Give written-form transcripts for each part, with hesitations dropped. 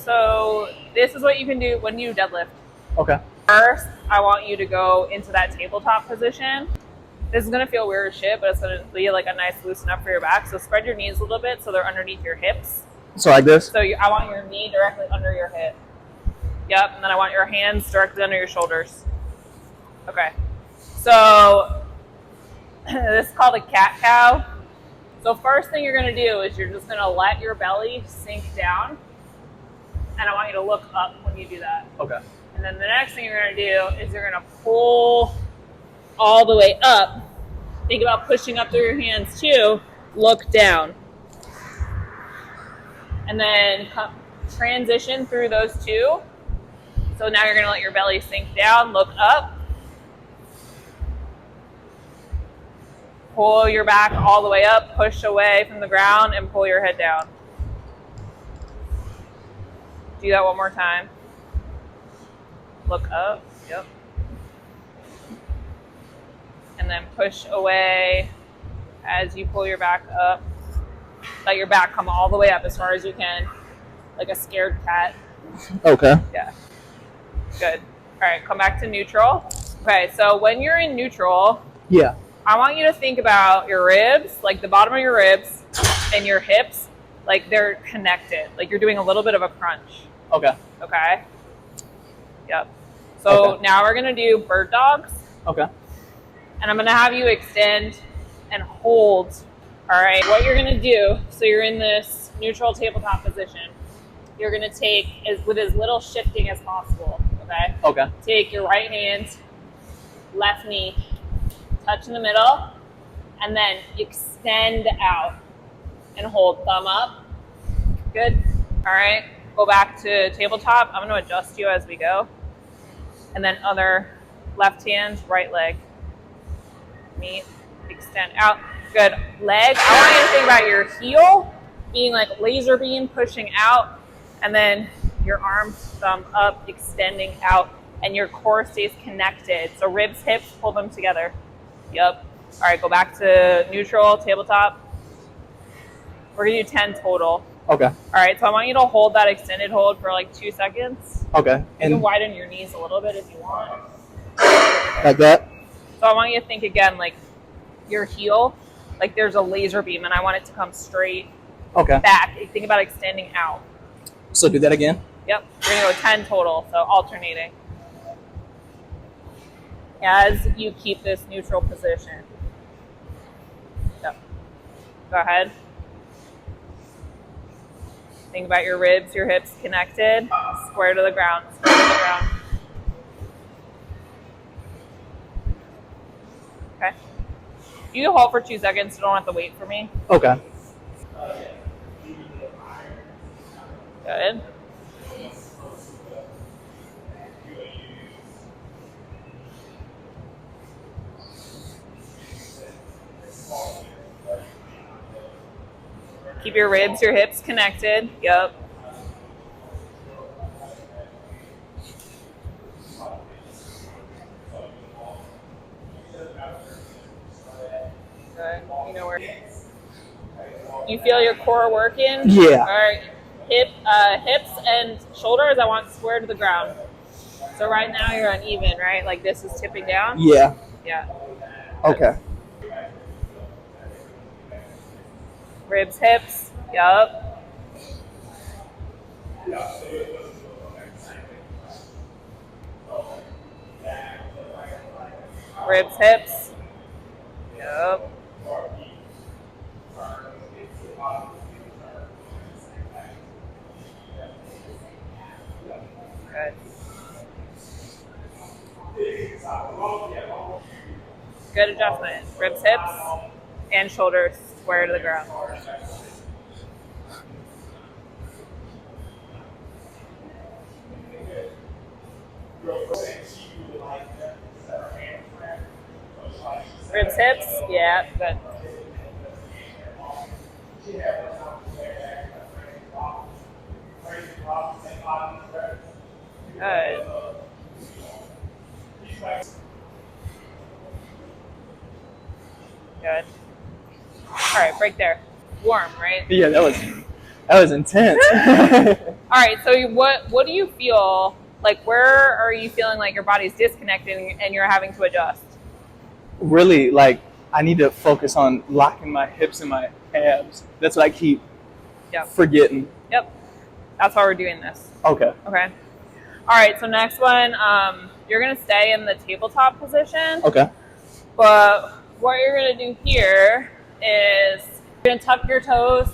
So this is what you can do when you deadlift. Okay. First, I want you to go into that tabletop position. This is gonna feel weird as shit, but it's gonna be like a nice loosen up for your back. So spread your knees a little bit so they're underneath your hips. So like this? So I want your knee directly under your hip. Yep, and then I want your hands directly under your shoulders. Okay. So this is called a cat-cow. So first thing you're gonna do is you're just gonna let your belly sink down. And I want you to look up when you do that. Okay. And then the next thing you're gonna do is you're gonna pull all the way up. Think about pushing up through your hands too. Look down. And then transition through those two. So now you're gonna let your belly sink down, look up. Pull your back all the way up, push away from the ground, and pull your head down. Do that one more time. Look up, yep. And then push away as you pull your back up. Let your back come all the way up as far as you can, like a scared cat. Okay. Yeah. Good. All right, come back to neutral. Okay, so when you're in neutral, yeah, I want you to think about your ribs, like the bottom of your ribs and your hips, like they're connected. Like you're doing a little bit of a crunch. Okay. Okay. Yep. So now we're gonna do bird dogs. Okay. And I'm gonna have you extend and hold. All right. What you're gonna do, so you're in this neutral tabletop position. You're gonna take with as little shifting as possible. Okay. Okay. Take your right hand, left knee, touch in the middle, and then extend out and hold. Thumb up. Good. All right. Go back to tabletop. I'm going to adjust you as we go. And then other left hand, right leg. Meet, extend out. Good. Leg. I want you to think about your heel being like laser beam pushing out, and then your arms, thumb up, extending out, and your core stays connected. So ribs, hips, pull them together. Yep. All right, go back to neutral, tabletop. We're going to do 10 total. Okay. All right, so I want you to hold that extended hold for like 2 seconds. Okay. You and can widen your knees a little bit if you want. Like that? So I want you to think again, like your heel, like there's a laser beam, and I want it to come straight back. Think about extending out. So do that again? Yep. We're going to go 10 total, so alternating. As you keep this neutral position. Yep. Go ahead. Think about your ribs, your hips connected. Square to the ground. Square to the ground. Okay. You can hold for 2 seconds. You don't have to wait for me. Okay. Good. Keep your ribs, your hips connected. Yep. Good. You know where. You feel your core working? Yeah. All right. Hips and shoulders, I want square to the ground. So right now you're uneven, right? Like this is tipping down? Yeah. Yeah. Okay. Ribs, hips. Yup. Ribs, hips. Yup. Good. Good adjustment. Ribs, hips, and shoulders square to the ground. Ribs, hips, yeah, good. Good. Good. All right, break there. Warm, right? Yeah, that was That was intense. All right, so what do you feel like? Where are you feeling like your body's disconnecting and you're having to adjust? Really, like, I need to focus on locking my hips and my abs. That's what I keep forgetting. Yep. That's why we're doing this. Okay. Okay. All right, so next one, you're going to stay in the tabletop position. Okay. But what you're going to do here is you're going to tuck your toes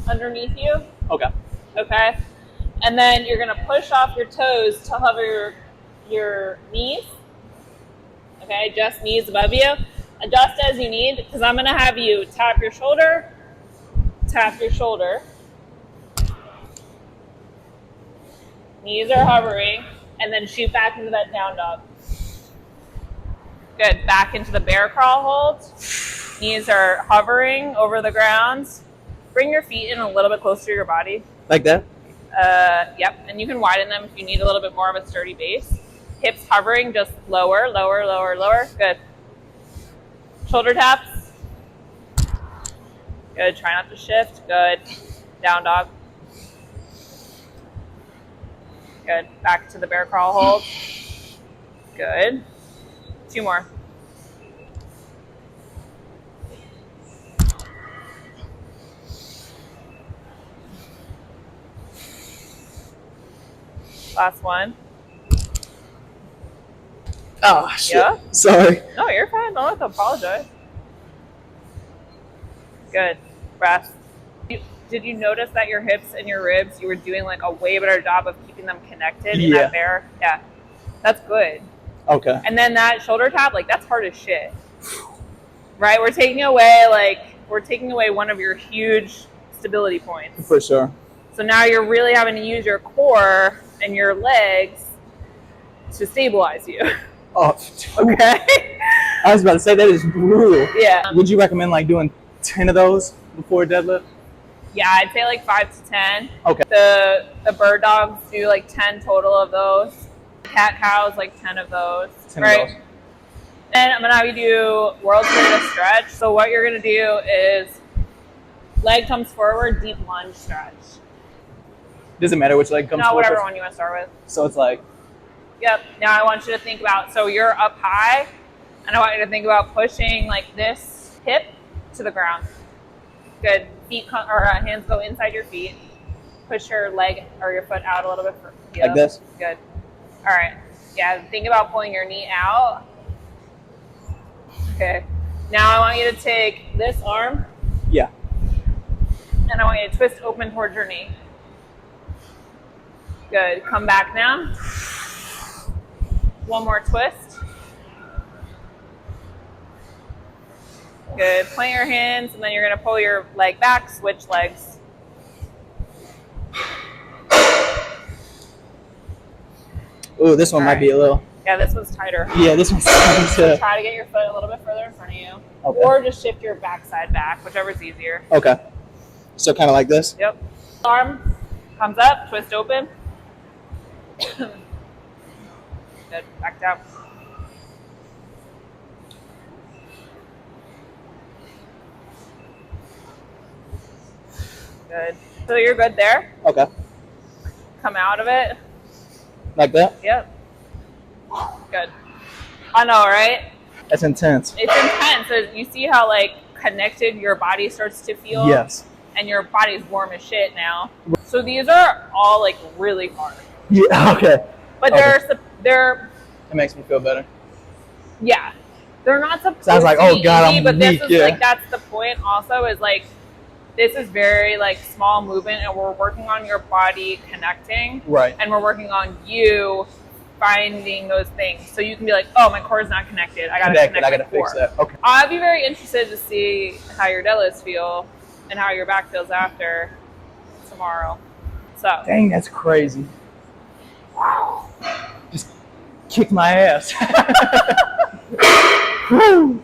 underneath you. Okay. Okay. And then you're going to push off your toes to hover your knees. Okay, just knees above you. Adjust as you need, because I'm going to have you tap your shoulder, knees are hovering, and then shoot back into that down dog. Good, back into the bear crawl hold. Knees are hovering over the ground. Bring your feet in a little bit closer to your body. Like that? Yep, and you can widen them if you need a little bit more of a sturdy base. Hips hovering, just lower, lower, lower, lower. Good. Shoulder taps. Good, try not to shift. Good. Down dog. Good, back to the bear crawl hold. Good. 2 more. Last one. Oh, shit. Yeah? Sorry. No, you're fine. Don't have to apologize. Good. Rest. Did you notice that your hips and your ribs, you were doing like a way better job of keeping them connected in that bear? Yeah. That's good. Okay. And then that shoulder tap, like that's hard as shit. Right? We're taking away one of your huge stability points. For sure. So now you're really having to use your core and your legs to stabilize you. Oh, okay. I was about to say, that is brutal. Yeah. Would you recommend like doing 10 of those before deadlift? Yeah, I'd say like 5 to 10. Okay. The Birddogs do like 10 total of those. Cat cows like 10 of those. 10 right? of those. Then I'm gonna have you do world's greatest stretch. So what you're gonna do is leg comes forward, deep lunge stretch. Does it matter which leg comes No, forward? whatever one you want to start with. So it's like. Yep. Now I want you to think about, so you're up high, and I want you to think about pushing like this hip to the ground. Good. Hands go inside your feet. Push your leg or your foot out a little bit further. Yep. Like this? Good. All right. Yeah, think about pulling your knee out. Okay. Now I want you to take this arm. Yeah. And I want you to twist open towards your knee. Good. Come back now. One more twist. Good. Plant your hands, and then you're going to pull your leg back, switch legs. Ooh, this one might be a little. Yeah, this one's tighter. Yeah, this one's So try to get your foot a little bit further in front of you. Okay. Or just shift your backside back, whichever's easier. Okay. So kind of like this? Yep. Arm comes up, twist open. Good. Back down. Good. So you're good there. Okay. Come out of it. Like that? Yep. Good. I know, right? That's intense. It's intense. So you see how like connected your body starts to feel? Yes. And your body's warm as shit now. So these are all like really hard. Yeah, okay. But they're It makes me feel better. yeah. They're not supposed Sounds like, to be oh God, easy, I'm but weak, this is like that's the point also is like this is very like small movement and we're working on your body connecting. Right. And we're working on you finding those things. So you can be like, oh, my core is not connected. I gotta connect I gotta my core. fix that. Okay. I'd be very interested to see how your deadlifts feel and how your back feels after tomorrow. So Dang, that's crazy. Wow. Just kick my ass. Whew.